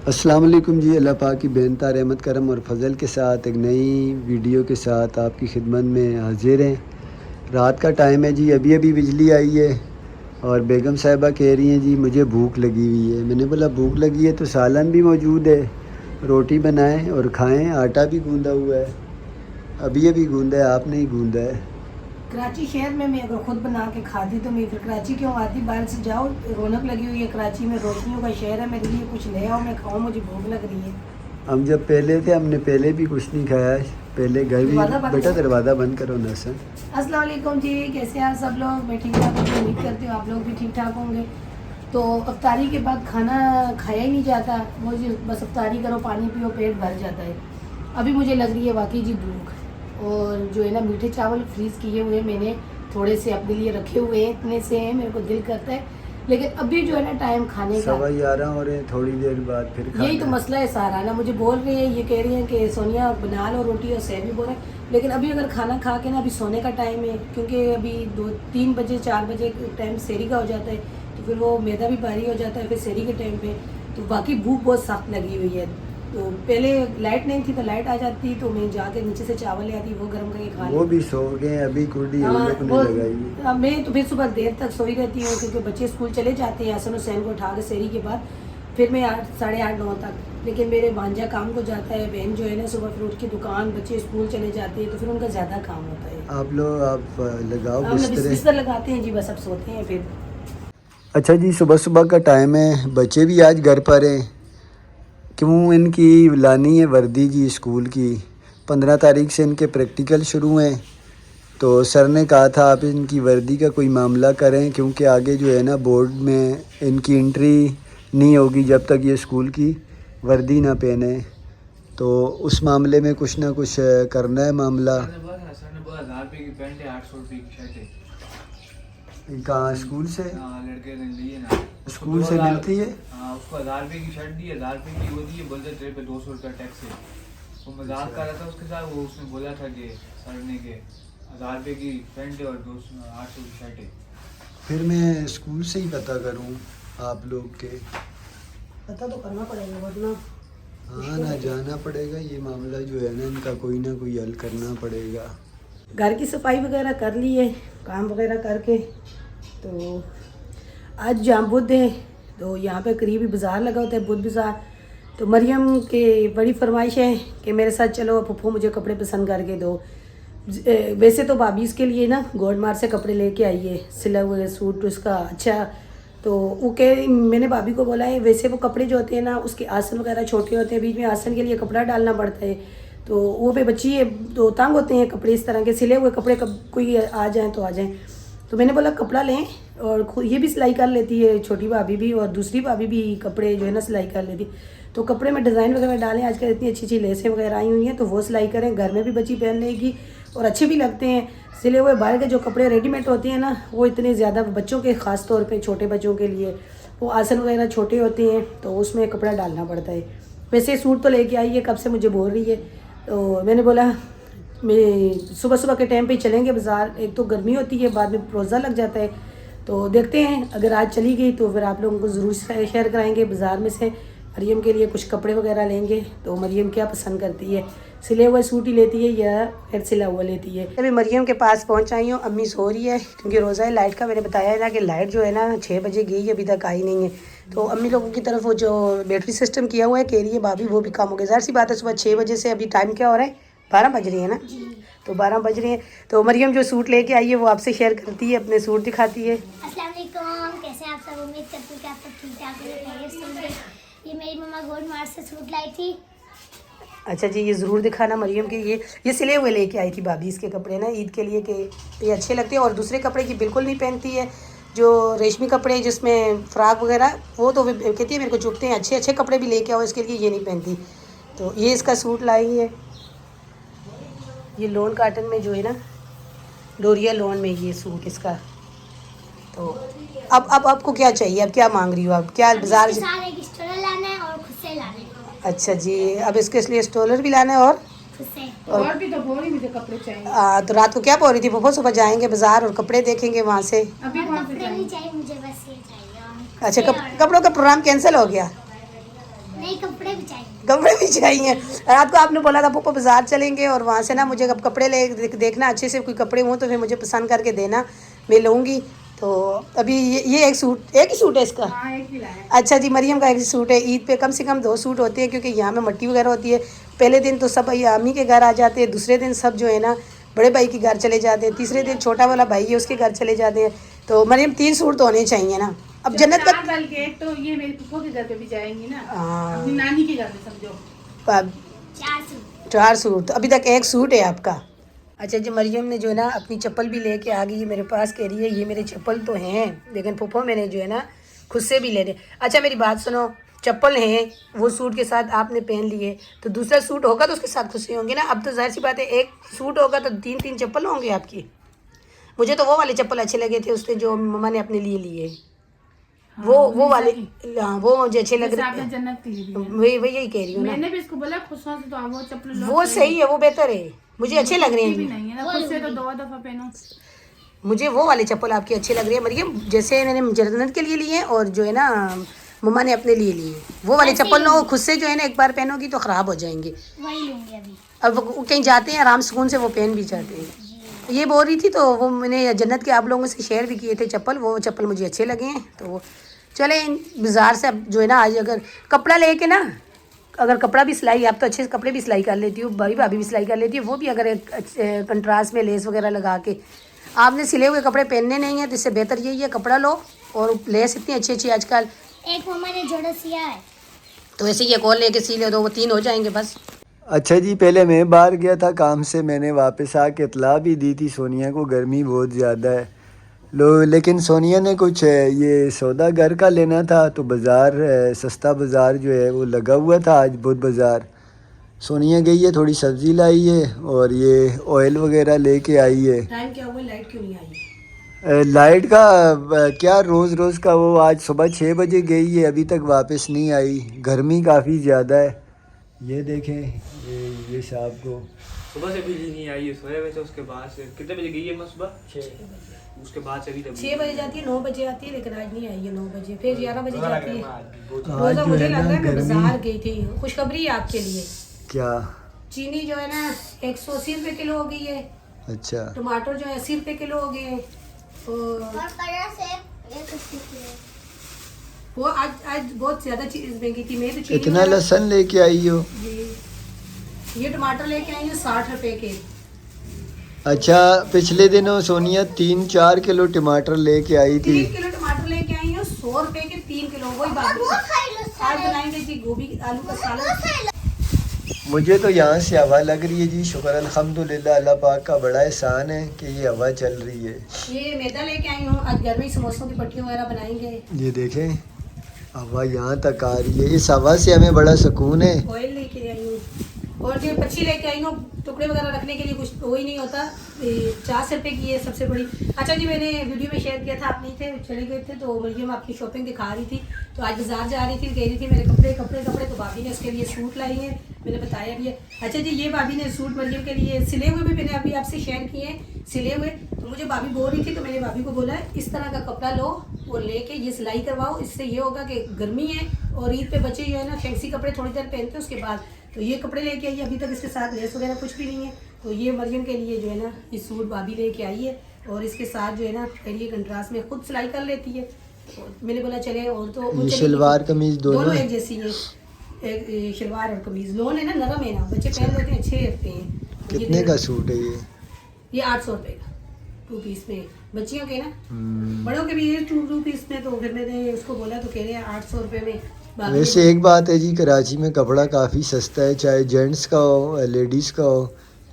السلام علیکم جی، اللہ پاک کی بے رحمت کرم اور فضل کے ساتھ ایک نئی ویڈیو کے ساتھ آپ کی خدمت میں حاضر ہیں۔ رات کا ٹائم ہے جی، ابھی بجلی آئی ہے اور بیگم صاحبہ کہہ رہی ہیں جی مجھے بھوک لگی ہوئی ہے۔ میں نے بولا بھوک لگی ہے تو سالن بھی موجود ہے، روٹی بنائیں اور کھائیں، آٹا بھی گوندا ہوا ہے، ابھی گوندا ہے، آپ نے ہی گوندا ہے۔ کراچی شہر میں اگر خود بنا کے کھاتی تو میں پھر کراچی کیوں آتی؟ باہر سے جاؤ، رونق لگی ہوئی ہے کراچی میں، روشنیوں کا شہر ہے، میرے لیے کچھ لے آؤ میں کھاؤں، مجھے بھوک لگ رہی ہے۔ ہم جب پہلے تھے ہم نے پہلے بھی کچھ نہیں کھایا، پہلے گھر بھی بیٹا دروازہ بند کرو نا سر۔ السلام علیکم جی، کیسے ہیں سب لوگ؟ میں ٹھیک ٹھاک ہوں، امید کرتی ہوں آپ لوگ بھی ٹھیک ٹھاک ہوں گے۔ تو افطاری کے بعد کھانا کھایا ہی نہیں جاتا، مجھے بس افطاری کرو، پانی پیو، پیٹ بھر جاتا ہے۔ ابھی مجھے لگ رہی ہے واقعی جی بھوک، اور جو ہے نا میٹھے چاول فریز کیے ہوئے میں نے تھوڑے سے اپنے لیے رکھے ہوئے ہیں، اتنے سے ہیں، میرے کو دل کرتا ہے، لیکن ابھی جو ہے نا ٹائم کھانے کا 11:15 ہو رہے ہیں، تھوڑی دیر بعد پھر کھانا۔ یہی تو مسئلہ ہے سارا نا، مجھے بول رہی ہیں، یہ کہہ رہی ہیں کہ سونیا بنا لو روٹی، اور سہ بھی بول رہے ہیں، لیکن ابھی اگر کھانا کھا کے نا ابھی سونے کا ٹائم ہے، کیونکہ ابھی 2-3 بجے 4 بجے ٹائم سحری کا ہو جاتا ہے، تو پھر وہ میدا بھی بھاری ہو جاتا ہے پھر سحری کے ٹائم پہ، تو باقی بھوک بہت سخت لگی ہوئی ہے۔ تو پہلے لائٹ نہیں تھی تو لائٹ آ جاتی تو میں جا کے نیچے سے چاول لے آتی، وہ گرم کر کے کھا لیتی۔ وہ بھی سو گئے، ابھی کڑی ہم لوگ نے لگائی۔ میں تو پھر صبح دیر تک سوئی رہتی ہوں، کیونکہ بچے اسکول چلے جاتے ہیں، حسن حسین کو اٹھا کے سحری کے بعد پھر میں 8 ساڑھے 8 9 تک، لیکن میرے بھانجا کام کو جاتا ہے، بہن جو ہے نا صبح پھر اٹھ کے دکان، بچے اسکول چلے جاتے ہیں، تو پھر ان کا زیادہ کام ہوتا ہے۔ آپ لگاؤ ہم بستر لگاتے ہیں جی، بس اب سوتے ہیں پھر۔ اچھا جی، صبح کا ٹائم ہے، بچے بھی آج گھر پر ہیں، کیوں ان کی لانی ہے وردی جی اسکول کی، 15 تاریخ سے ان کے پریکٹیکل شروع ہیں، تو سر نے کہا تھا آپ ان کی وردی کا کوئی معاملہ کریں، کیونکہ آگے جو ہے نا بورڈ میں ان کی انٹری نہیں ہوگی جب تک یہ اسکول کی وردی نہ پہنے، تو اس معاملے میں کچھ نہ کچھ کرنا ہے معاملہ۔ کہاں اسکول سے؟ لڑکے نے لی ہے نا، اسکول سے ملتی ہے؟ ہاں، اس کو 1000 روپے کی شرٹ دی، 1000 روپے کی وہ دی ہے، بولتے ٹرے پہ 200 روپے ٹیکس ہے۔ وہ مذاق کر رہا تھا اس کے ساتھ، وہ اس نے بولا تھا کہ سر نے کہ 1000 روپے کی پینٹ ہے اور 800 کی شرٹ ہے۔ پھر میں اسکول سے ہی پتہ کروں آپ لوگ کے، پتہ تو کرنا پڑے گا ورنہ ہاں نہ جانا پڑے گا، یہ معاملہ جو ہے نا ان کا کوئی نہ کوئی حل کرنا پڑے گا۔ گھر کی صفائی وغیرہ کر لی ہے، کام وغیرہ کر کے، تو آج جہاں بدھ ہے تو یہاں پہ قریبی بازار لگا ہوتا ہے، بدھ بازار، تو مریم کی بڑی فرمائش ہے کہ میرے ساتھ چلو پھپھو مجھے کپڑے پسند کر کے دو۔ ویسے تو بھابھی اس کے لیے نا گولڈ مارک سے کپڑے لے کے آئی ہے، سلا ہوئے سوٹ اس کا اچھا، تو وہ میں نے بھابھی کو بولا ہے ویسے وہ کپڑے جو ہوتے ہیں نا اس کے آسن وغیرہ چھوٹے ہوتے ہیں، بیچ میں آسن کے لیے کپڑا ڈالنا پڑتا ہے، تو وہ پہ بچی ہے تو تنگ ہوتے ہیں کپڑے، اس طرح کے سلے ہوئے کپڑے کوئی آ جائیں تو آ جائیں، تو میں نے بولا کپڑا لیں، اور یہ بھی سلائی کر لیتی ہے چھوٹی بھابھی بھی، اور دوسری بھابھی بھی کپڑے جو ہے نا سلائی کر لیتی، تو کپڑے میں ڈیزائن وغیرہ ڈالیں، آج کل اتنی اچھی اچھی لیسیں وغیرہ آئی ہوئی ہیں تو وہ سلائی کریں، گھر میں بھی بچی پہن لے گی اور اچھے بھی لگتے ہیں۔ سلے ہوئے باہر کے جو کپڑے ریڈی میڈ ہوتے ہیں نا وہ اتنے زیادہ بچوں کے، خاص طور پہ چھوٹے بچوں کے لیے وہ آسن وغیرہ چھوٹے ہوتے ہیں تو اس میں کپڑا ڈالنا پڑتا ہے۔ ویسے سوٹ تو لے کے آئی ہے، کب سے مجھے بول رہی ہے، تو میں نے بولا میں صبح کے ٹائم پہ چلیں گے بازار، ایک تو گرمی ہوتی ہے، بعد میں روزہ لگ جاتا ہے، تو دیکھتے ہیں اگر آج چلی گئی تو پھر آپ لوگوں کو ضرور شیئر کرائیں گے، بازار میں سے مریم کے لیے کچھ کپڑے وغیرہ لیں گے، تو مریم کیا پسند کرتی ہے، سلے ہوئے سوٹ ہی لیتی ہے یا پھر سلا ہوا لیتی ہے۔ ابھی مریم کے پاس پہنچ آئی ہوں، امی سو رہی ہے کیونکہ روزہ ہے، لائٹ کا میں نے بتایا ہے نا کہ لائٹ جو ہے نا 6 بجے گئی ہے، ابھی تک آئی نہیں ہے، تو امی لوگوں کی طرف وہ جو بیٹری سسٹم کیا ہوا ہے کہہ رہی ہے بھابھی وہ بھی کام ہو گیا، ظاہر سی بات ہے صبح 6 بجے سے ابھی ٹائم کیا ہو رہا ہے، 12 بج رہی ہے نا، تو 12 بج رہے ہیں، تو مریم جو سوٹ لے کے آئی ہے وہ آپ سے شیئر کرتی ہے، اپنے سوٹ دکھاتی ہے۔ السلام علیکم، کیسے ہیں آپ سب؟ امید کرتی ہوں کہ آپ سب ٹھیک ٹھاک ہیں، خیریت سے ہوں گے۔ یہ میری مما گولڈ مارک سے سوٹ لائی تھی۔ اچھا جی، یہ ضرور دکھانا مریم کے، یہ سلے ہوئے لے کے آئی تھی بھابھی اس کے کپڑے نا عید کے لیے، کہ یہ اچھے لگتے ہیں، اور دوسرے کپڑے کی بالکل نہیں پہنتی ہے، جو ریشمی کپڑے جس میں فراک وغیرہ وہ تو کہتی ہے میرے کو چبھتے ہیں، اچھے اچھے کپڑے بھی لے کے آؤ اس کے لیے، یہ نہیں پہنتی، تو یہ اس کا سوٹ لائی ہے، یہ لون کاٹن میں جو ہے نا ڈوریا لون میں یہ سوٹ اس کا، تو اب آپ کو کیا چاہیے، اب کیا مانگ رہی ہو آپ، کیا بازار؟ اس کے ساتھ ایک اسٹولر لانا ہے اور خود سے لانا ہے۔ اچھا جی، اب اس کے لیے اسٹولر بھی لانا ہے اور خود سے اور بھی تو بول رہی مجھے کپڑے چاہیے، تو رات کو کیا بول رہی تھی پھوپھو صبح جائیں گے بازار اور کپڑے دیکھیں گے وہاں سے؟ ابھی کپڑے نہیں چاہیے مجھے، بس یہ چاہیے۔ اچھا، کپڑوں کا پروگرام کینسل ہو گیا؟ नहीं, कपड़े भी चाहिए। कपड़े भी चाहिए। रात को आपने बोला था पप्पा बाजार चलेंगे और वहाँ से ना मुझे अब कपड़े देखना अच्छे से, कोई कपड़े हों तो फिर मुझे पसंद करके देना, मैं लूँगी। तो अभी ये एक ही सूट है इसका। हाँ, एक ही लाया। अच्छा जी, मरियम का एक ही सूट है। ईद पे कम से कम 2 सूट होते हैं क्योंकि यहाँ में मट्टी वगैरह होती है। पहले दिन तो सब अम्मी के घर आ जाते हैं, दूसरे दिन सब जो है ना बड़े भाई के घर चले जाते हैं, तीसरे दिन छोटा वाला भाई है उसके घर चले जाते हैं। तो मरियम 3 सूट तो होने चाहिए ना। अब जन्नत का बल्कि एक तो ये मेरी फूफो के घर पे भी जाएंगी ना, हाँ। अपनी नानी के घर पे समझो। 4 सूट। 4 सूट, तो अभी तक 1 सूट है आपका। अच्छा जी, मरियम ने जो है ना अपनी चप्पल भी लेके आ गई है मेरे पास, कह रही है ये मेरे चप्पल तो हैं लेकिन फूफो मैंने जो है ना खुद से भी ले ले। अच्छा मेरी बात सुनो, चप्पल हैं वो सूट के साथ आपने पहन लिए, तो दूसरा सूट होगा तो उसके साथ खुशी होंगी ना। अब तो जाहिर सी बात है, एक सूट होगा तो 3-3 चप्पल होंगे आपकी। मुझे तो वो वाले चप्पल अच्छे लगे थे उसने जो मम्मा ने अपने लिए लिए, वो वाले, हाँ वो मुझे अच्छे लग जैसे रहे आपने जन्नत के लिए दिया। वही यही कह रही हूँ ना। मैंने भी इसको बोला खुद से तो आप वो चप्पल लो। वो सही है, वो बेहतर है, मुझे अच्छे लग रहे भी हैं। नहीं है ना, खुद से तो 2 दफा पहनो। मुझे वो वाले चप्पल आपकी अच्छी लग रही है मरियम, जैसे मैंने जन्नत के लिए लिए और जो है ना मम्मा ने अपने लिए लिए। वो वाले चप्पल लो, खुद से जो है ना एक बार पहनोगी तो ख़राब हो जाएंगे। वही लूंगी अभी। अब वो कहीं जाते हैं आराम सुकून से वो पहन भी जाते हैं। ये बोल रही थी तो वो मैंने जन्नत के आप लोगों से शेयर भी किए थे चप्पल, वो चप्पल मुझे अच्छे लगे हैं। तो चले बाज़ार से अब जो है ना आज अगर कपड़ा लेके ना, अगर कपड़ा भी सिलाई, आप तो अच्छे से कपड़े भी सिलाई कर लेती हो, बड़ी भाभी भी सिलाई कर लेती है, वो भी अगर एक कंट्रास्ट में लेस वगैरह लगा के, आपने सिले हुए कपड़े पहनने नहीं हैं तो इससे बेहतर यही है कपड़ा लो। और लेस इतनी अच्छी अच्छी आजकल, एक मम्मा ने जोड़ा सिया है, तो ऐसे ही एक और लेके सी ले दो, वो 3 हो जाएंगे बस। अच्छा जी, पहले मैं बाहर गया था काम से, मैंने वापस आके इतला भी दी थी सोनिया को गर्मी बहुत ज़्यादा है लेकिन सोनिया ने कुछ ये सौदा घर का लेना था तो बाज़ार सस्ता बाज़ार जो है वो लगा हुआ था आज बुध बाज़ार। सोनिया गई है, थोड़ी सब्ज़ी लाई है और ये ऑयल वगैरह लेके आई है। टाइम क्या हुआ, लाइट क्यों नहीं आई? लाइट का क्या रोज़ रोज़ का, वो आज सुबह 6 बजे गई है, अभी तक वापस नहीं आई। गर्मी काफ़ी ज़्यादा है। ये देखें, ये साहब को सुबह से बिजली नहीं आई है, सोए हुए थे। उसके बाद से कितने बजे गई है मैं सुबह? 6। उसके बाद से अभी तक 6 बजे जाती है, 9 बजे आती है, लेकिन आज नहीं आई है 9 बजे, फिर 11 बजे जाती है। आज रोज़ा जो मुझे है लग ना रहा है मैं गर्मी, बाजार गई थी। खुशखबरी है आपके लिए, क्या? चीनी जो है ना 180 रुपये किलो हो गई है, अच्छा, टमाटर जो है 80 रुपये किलो हो गए हैं, और कलर से 180 किलो। वो आज बहुत ज़्यादा चीज़ महंगी थी। मैं तो चीनी इतना वगैरह- लहसुन लेके आई हो? ये टमाटर लेके आई हूँ 60 रुपये के। अच्छा, पिछले दिनों सोनिया 3-4 किलो टमाटर लेके आई थी। 3 किलो टमाटर लेके आई हूँ 100 रुपये के 3 किलो, वही बात है। आज बनाएंगे जी गोभी आलू का सालन। मुझे तो यहाँ से हवा लग रही है जी, शुक्र अल्हम्दुलिल्लाह, अल्लाह पाक का बड़ा एहसान है कि ये हवा चल रही है। ये मैदा लेके आई हूँ, आज घर में ही समोसों की पट्टी वगैरह बनाएंगे। ये देखें, हवा यहाँ तक आ रही है, इस हवा से हमें बड़ा सुकून है। ऑयल लेके आई हूँ और जो पच्छी लेके आई हूँ, टुकड़े वगैरह रखने के लिए कुछ वो ही नहीं होता। 50 रुपये की है सबसे बड़ी। अच्छा जी, मैंने वीडियो में शेयर किया था, आप नहीं थे, चले गए थे, तो मरियम आपकी शॉपिंग दिखा रही थी। तो आज बाजार जा रही थी, कह रही थी मेरे कपड़े कपड़े कपड़े, तो भाभी ने उसके लिए सूट लाई है, मैंने बताया भी है। अच्छा जी, ये भाभी ने सूट मरियम के लिए सिले हुए भी मैंने अभी आपसे शेयर किए हैं, सिले हुए। तो मुझे भाभी बोल रही थी तो मैंने भाभी को बोला इस तरह का कपड़ा लो और लेके ये सिलाई करवाओ, इससे ये होगा कि गर्मी है और ईद पे बच्चे जो है ना फैंसी कपड़े थोड़ी देर पहनते हैं उसके बाद, तो ये कपड़े लेके आई। अभी तक इसके साथ लेस वगैरह कुछ भी नहीं है, तो ये मरियम के लिए जो है ना ये सूट भाभी लेके आई है और इसके साथ जो है ना पहले कंट्रास्ट में खुद सिलाई कर लेती है। और मैंने बोला चले, और तो ये शलवार कमीज दोनों एक जैसी है, एक शलवार और कमीज लोन है ना, नरम है ना, बच्चे पहन लेते हैं, अच्छे लगते हैं। कितने का सूट है ये 800 रुपये का 2 पीस में, बच्चियों के ना, बड़ों के भी ये 2 पीस में। तो फिर मैंने उसको बोला तो कह रहे हैं 800 रुपये में। वैसे एक बात है जी, कराची में कपड़ा काफ़ी सस्ता है, चाहे जेंट्स का हो लेडीज़ का हो,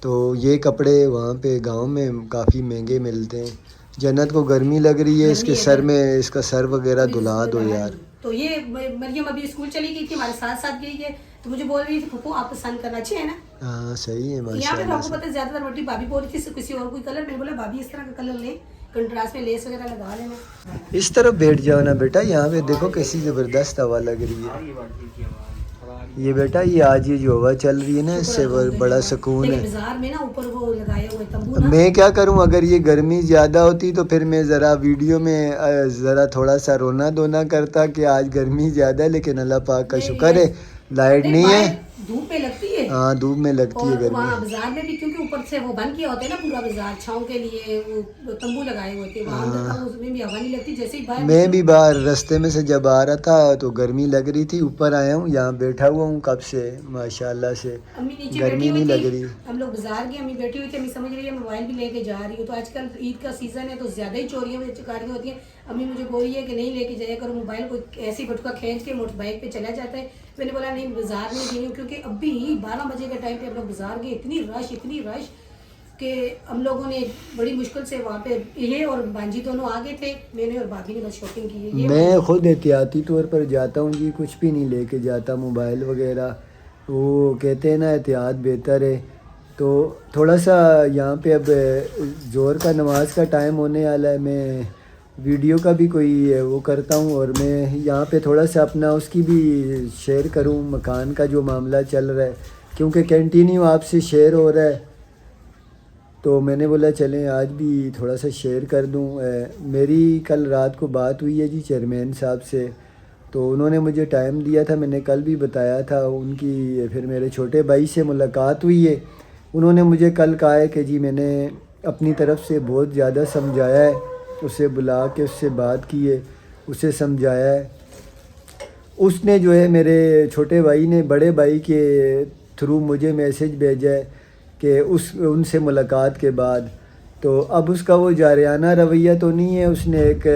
तो ये कपड़े वहाँ पे गांव में काफ़ी महंगे मिलते हैं। जन्नत को गर्मी लग रही है, इसके सर में इसका सर वगैरह धुला दो यार। तो ये मरियम अभी स्कूल चली गई थी, हमारे साथ साथ गई है, तो मुझे बोल रही थी फूफू आप पसंद करना, अच्छे है ना? हाँ सही है यहाँ पे माशाल्लाह आपको पता है ज्यादातर रोटी भाभी बोल रही थी किसी और कोई कलर, मैंने बोला भाभी इस तरह का कलर ले, कंट्रास्ट में लेस वगैरह लगा लेना। इस तरफ बैठ जाओ ना बेटा, यहाँ पे देखो कैसी ज़बरदस्त हवा लग रही है। ये बेटा, ये आज ये जो हवा चल रही है ना, इससे बड़ा सुकून है। बाजार में ना ऊपर वो लगाए हुए तंबू ना, मैं क्या करूं, अगर ये गर्मी ज़्यादा होती तो फिर मैं ज़रा वीडियो में ज़रा थोड़ा सा रोना धोना करता कि आज गर्मी ज़्यादा है, लेकिन अल्लाह पाक का शुक्र है लाइट नहीं है, धूप में लगती है हाँ धूप में लगती है और गर्मी। वहाँ बाजार में भी क्योंकि ऊपर से वो बंद किया होता है ना पूरा बाजार, छाँव के लिए वो तंबू लगाए हुए थे वहाँ अंदर का, उसमें भी हवा नहीं लगती। जैसे ही बाहर मैं भी बाहर रास्ते में से जब आ रहा था तो गर्मी लग रही थी, ऊपर आया हूँ, यहाँ बैठा हुआ हूँ कब से माशाल्लाह से, अम्मी नीचे गर्मी बैठी हुई नहीं थी, लग रही। हम लोग बाजार गए, अम्मी बैठी हुई थी, अम्मी समझ रही है मोबाइल भी लेके जा रही हूँ। तो आजकल ईद का सीजन है तो ज्यादा ही चोरियां चकारियां होती हैं। अम्मी मुझे बोल रही है कि नहीं लेके जाया करो मोबाइल, कोई ऐसी बटुका खींच के मोटर बाइक पे चला जाता है। मैंने बोला नहीं बाजार में गई हूँ, क्योंकि अभी 12 बजे के टाइम पे हम लोग बाजार गए, इतनी रश कि हम लोगों ने बड़ी मुश्किल से वहाँ पे, ये और बांजी दोनों आगे थे, मैंने और भाभी ने बस शॉपिंग की है। ये मैं खुद एहतियाती तौर पर जाता हूँ जी, कुछ भी नहीं लेके जाता, मोबाइल वगैरह, वो कहते हैं ना एहतियात बेहतर है। तो थोड़ा सा यहाँ पे अब ज़ोहर का नमाज का टाइम होने वाला है, मैं वीडियो का भी कोई वो करता हूँ और मैं यहाँ पे थोड़ा सा अपना उसकी भी शेयर करूँ, मकान का जो मामला चल रहा है, क्योंकि कंटिन्यू आपसे शेयर हो रहा है तो मैंने बोला चलें आज भी थोड़ा सा शेयर कर दूं। मेरी कल रात को बात हुई है जी चेयरमैन साहब से, तो उन्होंने मुझे टाइम दिया था, मैंने कल भी बताया था उनकी। फिर मेरे छोटे भाई से मुलाकात हुई है, उन्होंने मुझे कल कहा है कि जी मैंने अपनी तरफ से बहुत ज़्यादा समझाया है, उसे बुला के उससे बात की है, उसे समझाया है। उसने जो है मेरे छोटे भाई ने बड़े भाई के थ्रू मुझे मैसेज भेजा है कि उनसे मुलाकात के बाद, तो अब उसका वो जारियाना रवैया तो नहीं है, उसने एक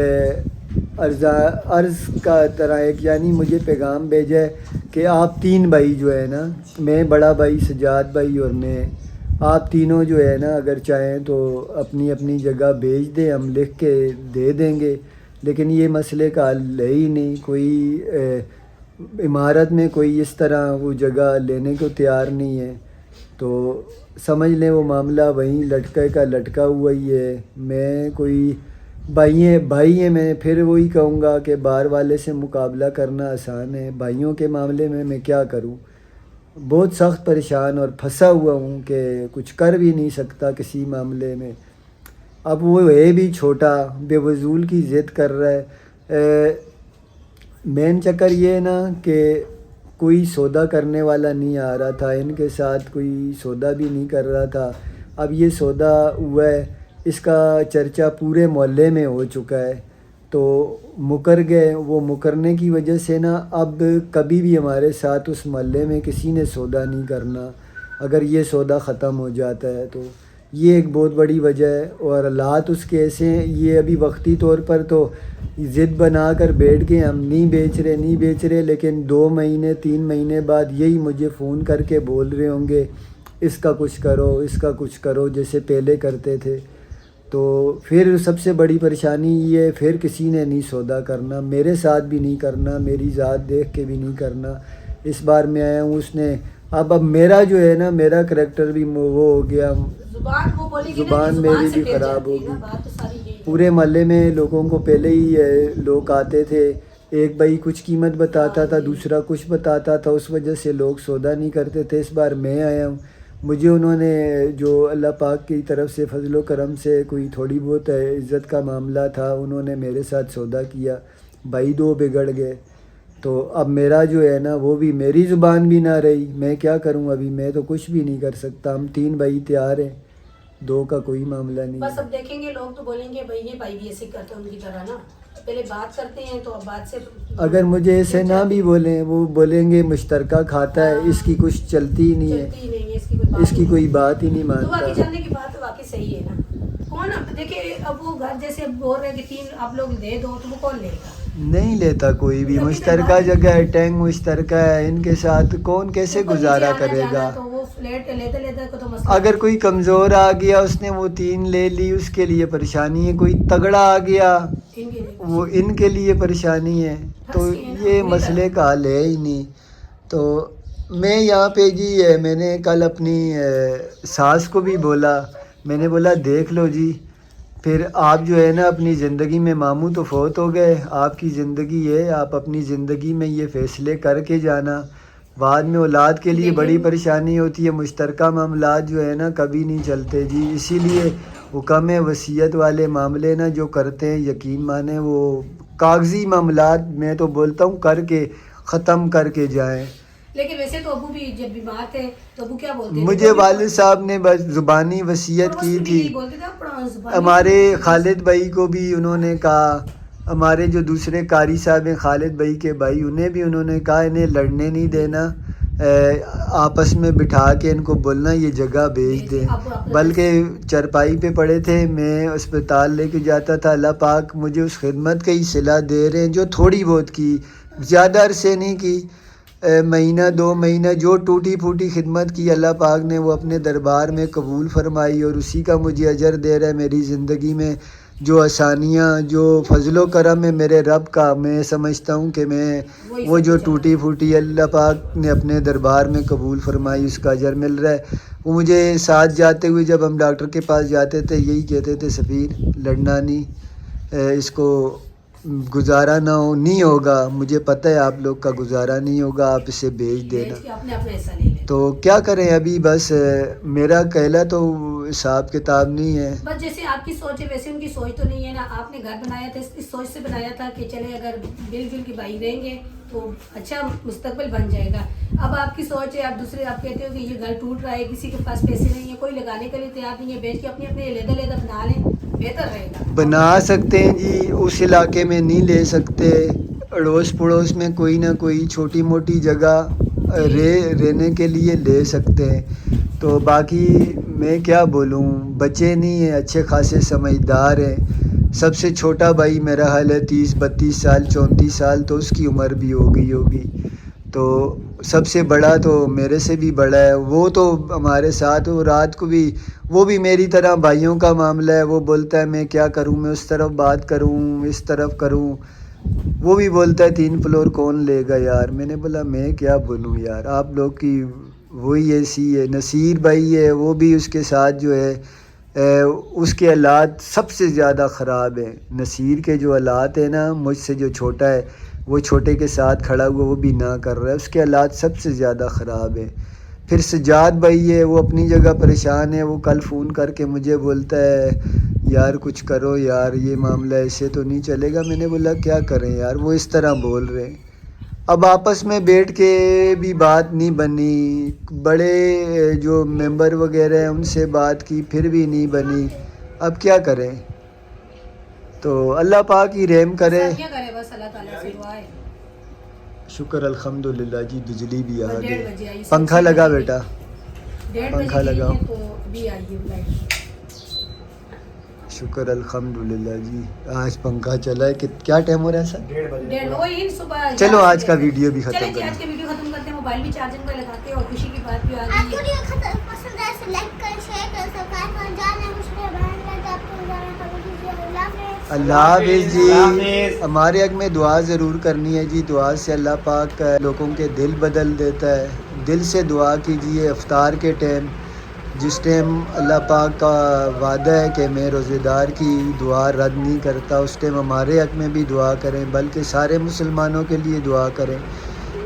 अर्ज़ का तरह एक यानी मुझे पैगाम भेजा है कि आप 3 भाई जो है ना, मैं बड़ा भाई सजाद भाई और मैं, आप तीनों जो है ना अगर चाहें तो अपनी अपनी जगह भेज दें, हम लिख के दे देंगे, लेकिन ये मसले का हल है ही नहीं। कोई इमारत में कोई इस तरह वो जगह लेने को तैयार नहीं है, तो समझ लें वो मामला वहीं लटके का लटका हुआ ही है। मैं कोई भाई हैं, मैं फिर वही कहूँगा कि बाहर वाले से मुकाबला करना आसान है, भाइयों के मामले में मैं क्या करूँ, बहुत सख्त परेशान और फंसा हुआ हूँ कि कुछ कर भी नहीं सकता किसी मामले में। अब वो है भी छोटा, बेवजूल की ज़िद कर रहा है। मेन चक्कर ये है ना कि कोई सौदा करने वाला नहीं आ रहा था, इनके साथ कोई सौदा भी नहीं कर रहा था। अब ये सौदा हुआ है, इसका चर्चा पूरे मोहल्ले में हो चुका है, तो मुकर गए। वो मुकरने की वजह से ना अब कभी भी हमारे साथ उस मोहल्ले में किसी ने सौदा नहीं करना, अगर ये सौदा ख़त्म हो जाता है तो। ये एक बहुत बड़ी वजह है, और हालात उसके ऐसे हैं, ये अभी वक्ती तौर पर तो ज़िद बना कर बैठ गए, हम नहीं बेच रहे, लेकिन 2 महीने 3 महीने बाद यही मुझे फ़ोन करके बोल रहे होंगे इसका कुछ करो जैसे पहले करते थे। तो फिर सबसे बड़ी परेशानी ये है, फिर किसी ने नहीं सौदा करना, मेरे साथ भी नहीं करना, मेरी ज़ात देख के भी नहीं करना। इस बार मैं आया हूँ, उसने अब मेरा जो है ना, मेरा करैक्टर भी वो हो गया, ज़ुबान मेरी भी ख़राब होगी। पूरे मोहल्ले में लोगों को पहले ही लोग आते थे, एक भाई कुछ कीमत बताता था, दूसरा कुछ बताता था, उस वजह से लोग सौदा नहीं करते थे। इस बार मैं आया हूँ, मुझे उन्होंने जो अल्लाह पाक की तरफ से फजलो करम से कोई थोड़ी बहुत इज़्ज़त का मामला था, उन्होंने मेरे साथ सौदा किया, भाई 2 बिगड़ गए। तो अब मेरा जो है ना, वो भी मेरी ज़ुबान भी ना रही, मैं क्या करूं, अभी मैं तो कुछ भी नहीं कर सकता। हम 3 भाई तैयार हैं, 2 का कोई मामला नहीं बस है। अब देखेंगे, लोग तो बोलेंगे भाई ये भाई भी ऐसे करते हैं उनकी तरह ना, पहले बात करते हैं तो अब बात से अगर मुझे ऐसे ना भी बोलें, वो बोलेंगे मुश्तरका खाता है, इसकी कुछ चलती ही नहीं चलती है, ही नहीं है, इसकी कोई बात ही नहीं तो वाकई मानता। चलने की बात तो वाकई सही है ना। कौन अब देखिए, अब वो घर जैसे बोल रहे हैं कि 3 आप लोग दे दो, तो वो कौन लेगा? नहीं लेता कोई भी, मुश्तरका जगह है, टैंक मुश्तरका है, इनके साथ कौन कैसे ऊपर गुजारा नीचे आना करेगा। जाना, तो वो फ्लैट लेते को तो मसला अगर कोई कमज़ोर आ गया, उसने वो 3 ले ली, उसके लिए परेशानी है, कोई तगड़ा आ गया, इनके लिए। वो इनके लिए परेशानी है, तो ये मसले का हल है ही नहीं। तो मैं यहाँ पे जी मैंने कल अपनी सास को भी बोला, मैंने बोला देख लो जी, फिर आप जो है ना अपनी ज़िंदगी में, मामू तो फौत हो गए, आपकी ज़िंदगी है, आप अपनी ज़िंदगी में ये फ़ैसले करके जाना, बाद में औलाद के लिए बड़ी परेशानी होती है। मुश्तरका मामलात जो है ना कभी नहीं चलते जी, इसीलिए हुक्म वसीयत वाले मामले ना जो करते हैं, यकीन माने वो कागज़ी मामलात मैं तो बोलता हूँ करके ख़त्म करके जाएं। लेकिन वैसे तो अबू भी जब बीमार थे तो अबू क्या बोलते थे? मुझे वो भी वालिद साहब ने बस ज़ुबानी वसीयत पड़ोस की में थी। भी बोलते थे अपना ज़ुबानी हमारे खालिद भाई को भी उन्होंने कहा, हमारे जो दूसरे कारी साहब हैं खालिद भाई के भाई, उन्हें भी उन्होंने कहा इन्हें लड़ने नहीं देना, आपस में बिठा के इनको बोलना ये जगह भेज दें। बल्कि चरपाई पे पड़े थे, मैं अस्पताल लेके जाता था। अल्लाह पाक मुझे उस खिदमत का ही सिला दे रहे हैं जो थोड़ी बहुत की, ज़्यादा अरसे नहीं की, महीना 2 महीना जो टूटी फूटी खिदमत की अल्लाह पाक ने वो अपने दरबार में कबूल फरमाई और उसी का मुझे अजर दे रहा है। मेरी ज़िंदगी में जो आसानियाँ, जो फजलो करम है मेरे रब का, मैं समझता हूँ कि मैं वो जो टूटी फूटी अल्लाह पाक ने अपने दरबार में कबूल फरमाई उसका अजर मिल रहा है। वो मुझे साथ जाते हुए जब हम डॉक्टर के पास जाते थे यही कहते थे, सफ़ीर लड़ना नहीं, इसको गुजारा ना हो नहीं होगा, मुझे पता है आप लोग का गुजारा नहीं होगा, आप इसे भेज देना। अपने अपने हिस्सा ले लें। तो क्या करें, अभी बस मेरा कहला तो हिसाब किताब नहीं है। बस जैसे आपकी सोच है वैसे उनकी सोच तो नहीं है ना। आपने घर बनाया था इस सोच से बनाया था कि चले अगर मिलजुल के भाई रहेंगे तो अच्छा मुस्तकबिल बन जाएगा। अब आपकी सोच है, आप दूसरे आप कहते हो कि ये घर टूट रहा है, किसी के पास पैसे नहीं है, कोई लगाने के लिए तैयार नहीं है, बेच के अपने अपने लेदा बना लें, बेहतर रहेगा। बना सकते हैं जी, उस इलाके में नहीं ले सकते, अड़ोस पड़ोस में कोई ना कोई छोटी मोटी जगह रहने के लिए ले सकते हैं। तो बाकी मैं क्या बोलूँ, बच्चे नहीं हैं, अच्छे खासे समझदार हैं। सबसे छोटा भाई मेरा हाल है 30-32 साल 34 साल, तो उसकी उम्र भी हो गई होगी। तो सबसे बड़ा तो मेरे से भी बड़ा है, वो तो हमारे साथ हो, रात को भी वो भी मेरी तरह भाइयों का मामला है। वो बोलता है मैं क्या करूं, मैं उस तरफ बात करूं, इस तरफ करूं। वो भी बोलता है 3 फ्लोर कौन लेगा यार। मैंने बोला मैं क्या बोलूं यार, आप लोग की वही ऐसी है। नसीर भाई है, वो भी उसके साथ जो है उसके हालात सबसे ज़्यादा ख़राब हैं। नसीर के जो हालात हैं ना, मुझसे जो छोटा है वो छोटे के साथ खड़ा हुआ वो भी ना कर रहा है, उसके हालात सबसे ज़्यादा ख़राब हैं। फिर सजाद भाई है, वो अपनी जगह परेशान है। वो कल फ़ोन करके मुझे बोलता है यार कुछ करो यार, ये मामला ऐसे तो नहीं चलेगा। मैंने बोला क्या करें यार, वो इस तरह बोल रहे हैं। अब आपस में बैठ के भी बात नहीं बनी, बड़े जो मेंबर वगैरह हैं उनसे बात की फिर भी नहीं बनी। अब क्या करें, तो अल्लाह पाक ही रहम करे। क्या करें, बस अल्लाह ताला से दुआ है। शुक्र अल्हम्दुलिल्लाह जी, बिजली भी आ 1:30 बजे आई, गई। पंखा लगा बेटा, 1:30 पंखा बजे लगाओ। तो अभी आई है लाइट। शुक्र अल्हम्दुलिल्लाह जी, आज पंखा चला है। क्या टाइम हो रहा है सर? 1:30 वही सुबह। चलो आज का वीडियो भी चलिए ख़त्म जी, आज करें। के वीडियो खत्म करते हैं। मोबाइल भी चार्जिंग पर लगाते हैं और खुशी की बात भी आ आपको गई है। वीडियो पसंद आए तो लाइक करें, शेयर करें, सब्सक्राइब करें। जाने कुछ नहीं बनाने तो आपको जाना पड़ेगा। अल्लाह हाफिज़ जी। हमारे हक में दुआ ज़रूर करनी है जी, दुआ से अल्लाह पाक लोगों के दिल बदल देता है। दिल से दुआ कीजिए। इफ्तार के टाइम जिस टाइम अल्लाह पाक का वादा है कि मैं रोज़ेदार की दुआ रद्द नहीं करता, उस टाइम हमारे हक में भी दुआ करें, बल्कि सारे मुसलमानों के लिए दुआ करें।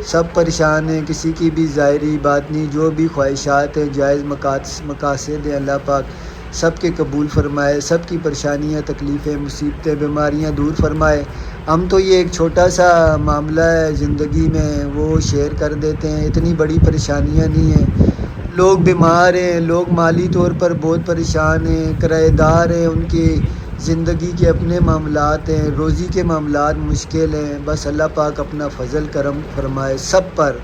सब परेशान हैं, किसी की भी ज़ाहिरी बात नहीं, जो भी ख्वाहिशात हैं, जायज़ मकासद हैं, अल्लाह पाक सब के कबूल फरमाए, सब की परेशानियाँ, तकलीफ़ें, मुसीबतें, बीमारियाँ दूर फरमाए। हम तो ये एक छोटा सा मामला है ज़िंदगी में वो शेयर कर देते हैं, इतनी बड़ी परेशानियाँ नहीं हैं। लोग बीमार हैं, लोग माली तौर पर बहुत परेशान हैं, किराएदार हैं, उनकी ज़िंदगी के अपने मामलात हैं, रोज़ी के मामलात मुश्किल हैं। बस अल्लाह पाक अपना फ़ज़ल करम फरमाए सब पर।